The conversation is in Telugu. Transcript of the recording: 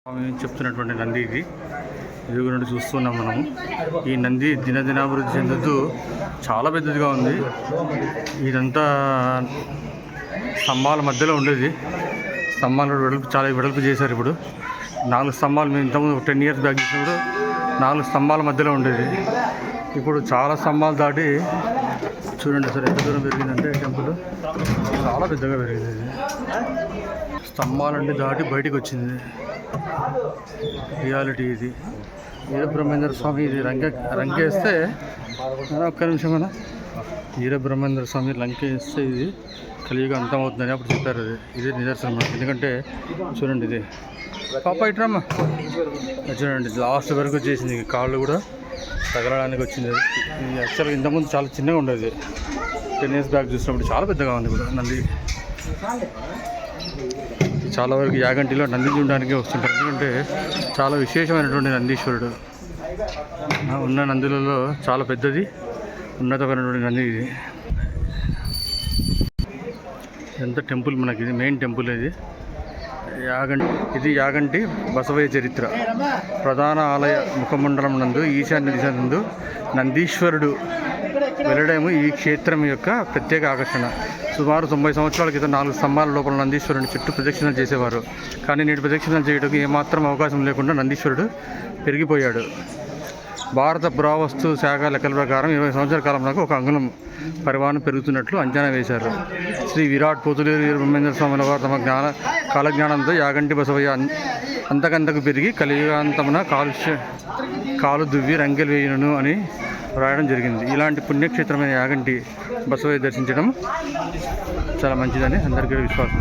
స్వామి చెప్తున్నటువంటి నంది ఇది నుండి చూస్తున్నాం మనము. ఈ నంది దినదినాభివృద్ధి చెందుతూ చాలా పెద్దదిగా ఉంది. ఇదంతా స్తంభాల మధ్యలో ఉండేది. స్తంభాలు చాలా వెడల్పు చేశారు. ఇప్పుడు 4 స్తంభాలు, మేము ఇంతకుముందు 10 years బ్యాక్ చేసినప్పుడు 4 స్తంభాల మధ్యలో ఉండేది. ఇప్పుడు చాలా స్తంభాలు దాటి చూడండి సార్ ఎంత దూరం పెరిగిందంటే టెంపుల్ చాలా పెద్దగా పెరిగింది. స్తంభాలన్నీ దాటి బయటికి వచ్చింది. రియాలిటీ ఇది. వీరబ్రహ్మేంద్ర స్వామి ఇది రంకేస్తే ఒక్క నిమిషం కదా, వీరబ్రహ్మేంద్ర స్వామి లంకేస్తే ఇది కలియుగ అంతమవుతుందని అప్పుడు చెప్పారు. ఇది నిదర్శనం. ఎందుకంటే చూడండి, ఇది పాప ఇట్రమ్మా చూడండి, లాస్ట్ వరకు వచ్చేసింది. కాళ్ళు కూడా తగలడానికి వచ్చింది. ఇది యాక్చువల్గా ఇంతకుముందు చాలా చిన్నగా ఉండేది. 10 years బ్యాక్ చూసినప్పుడు చాలా పెద్దగా ఉంది. ఇప్పుడు నంది చాలా వరకు యాగంటిలో నంది చూడడానికి వస్తుంటారు. ఎందుకంటే చాలా విశేషమైనటువంటి నందీశ్వరుడు. ఉన్న నందులలో చాలా పెద్దది, ఉన్నతమైనటువంటి నంది ఇది. ఎంత టెంపుల్ మనకి, ఇది మెయిన్ టెంపుల్. ఇది యాగంటి బసవయ్య చరిత్ర. ప్రధాన ఆలయ ముఖమండలం నందు ఈశాన్య దిశ నందు నందీశ్వరుడు వెళ్ళడము ఈ క్షేత్రం యొక్క ప్రత్యేక ఆకర్షణ. సుమారు 90 సంవత్సరాల క్రితం 4 స్తంభాల లోపల నందీశ్వరుని చుట్టూ ప్రదక్షిణలు చేసేవారు. కానీ నేటి ప్రదక్షిణలు చేయడానికి ఏమాత్రం అవకాశం లేకుండా నందీశ్వరుడు పెరిగిపోయాడు. భారత పురావస్తు శాఖ లెక్కల ప్రకారం 20 సంవత్సరాల కాలంలో ఒక అంగుళం పరిమాణం పెరుగుతున్నట్లు అంచనా వేశారు. శ్రీ విరాట్ పోతులేరు వీరబ్రహ్మేంద్ర స్వాముల వారు తమ కాలజ్ఞానంతో యాగంటి బసవయ్య అంతకంతకు పెరిగి కలియుగాంతమున కాలు దువ్వి రంకెలు వేయును అని రాయడం జరిగింది. ఇలాంటి పుణ్యక్షేత్రమైన యాగంటి బసవయ్య దర్శించడం చాలా మంచిదని అందరికీ విశ్వాసం.